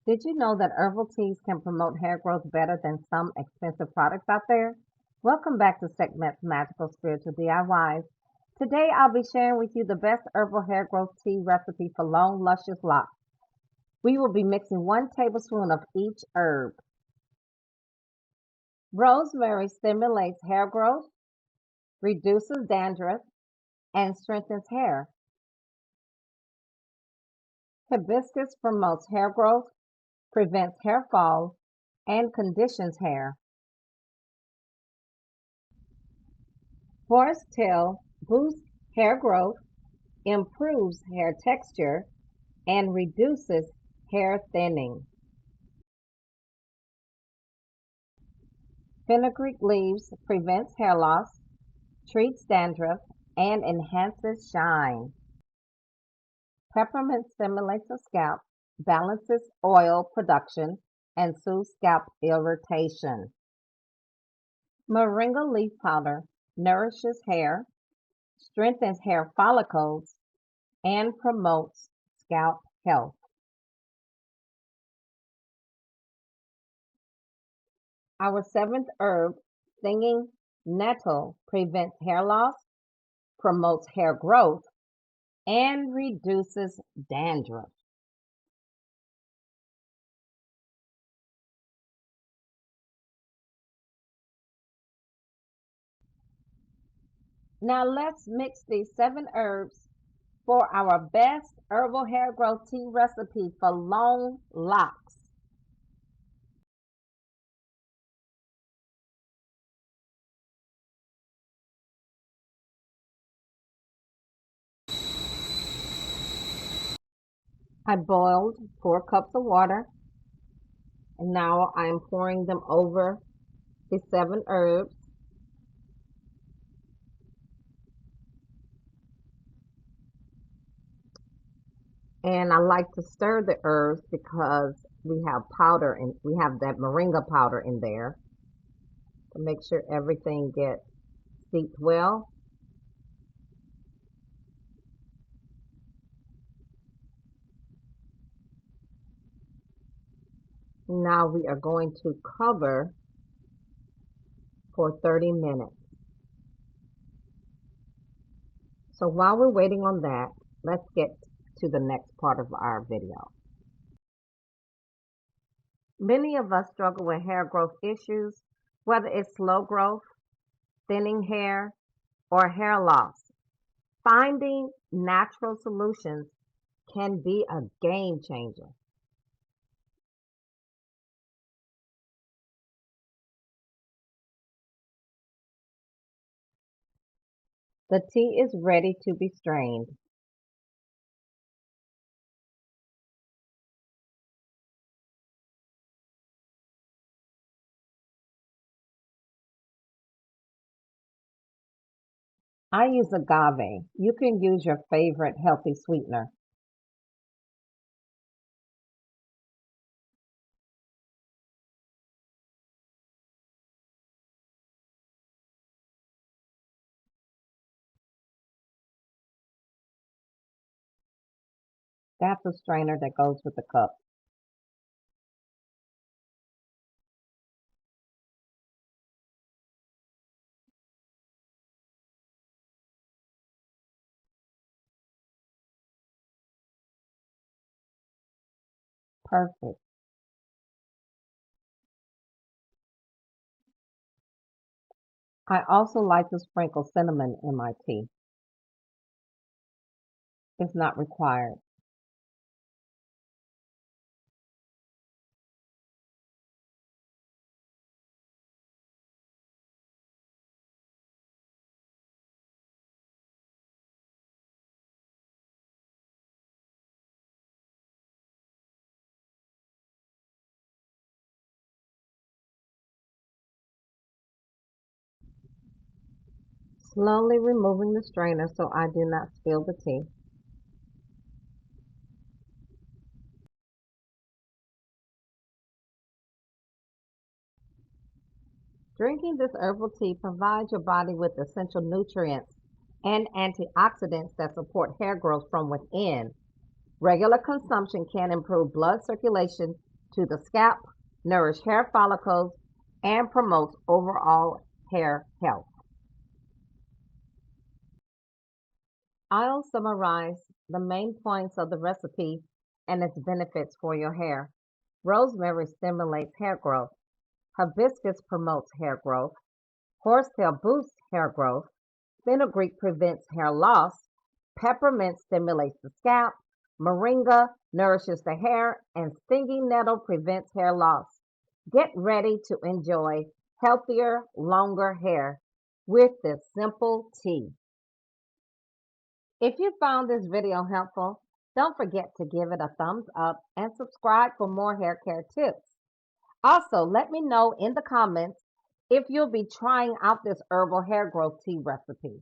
Did you know that herbal teas can promote hair growth better than some expensive products out there? Welcome back to Sekhmet's Magical Spiritual DIYs. Today I'll be sharing with you the best herbal hair growth tea recipe for long, luscious locks. We will be mixing 1 tablespoon of each herb. Rosemary stimulates hair growth, reduces dandruff, and strengthens hair. Hibiscus promotes hair growth, prevents hair fall, and conditions hair. Horsetail boosts hair growth, improves hair texture, and reduces hair thinning. Fenugreek leaves prevents hair loss, treats dandruff, and enhances shine. Peppermint stimulates the scalp, balances oil production, and soothes scalp irritation. Moringa leaf powder nourishes hair, strengthens hair follicles, and promotes scalp health. Our seventh herb, stinging nettle, prevents hair loss, promotes hair growth, and reduces dandruff. Now let's mix these 7 herbs for our best herbal hair growth tea recipe for long locks. I boiled 4 cups of water, and now I'm pouring them over the 7 herbs. And I like to stir the herbs because we have powder and we have that moringa powder in there to make sure everything gets steeped well. Now we are going to cover for 30 minutes. So while we're waiting on that, let's get to the next part of our video. Many of us struggle with hair growth issues, whether it's slow growth, thinning hair, or hair loss. Finding natural solutions can be a game changer. The tea is ready to be strained. I use agave. You can use your favorite healthy sweetener. That's a strainer that goes with the cup. Perfect. I also like to sprinkle cinnamon in my tea. It's not required. Slowly removing the strainer so I do not spill the tea. Drinking this herbal tea provides your body with essential nutrients and antioxidants that support hair growth from within. Regular consumption can improve blood circulation, to the scalp, nourish hair follicles, and promotes overall hair health. I'll summarize the main points of the recipe and its benefits for your hair. Rosemary stimulates hair growth. Hibiscus promotes hair growth. Horsetail boosts hair growth. Fenugreek prevents hair loss. Peppermint stimulates the scalp. Moringa nourishes the hair. And stinging nettle prevents hair loss. Get ready to enjoy healthier, longer hair with this simple tea. If you found this video helpful, don't forget to give it a thumbs up and subscribe for more hair care tips. Also, let me know in the comments if you'll be trying out this herbal hair growth tea recipe.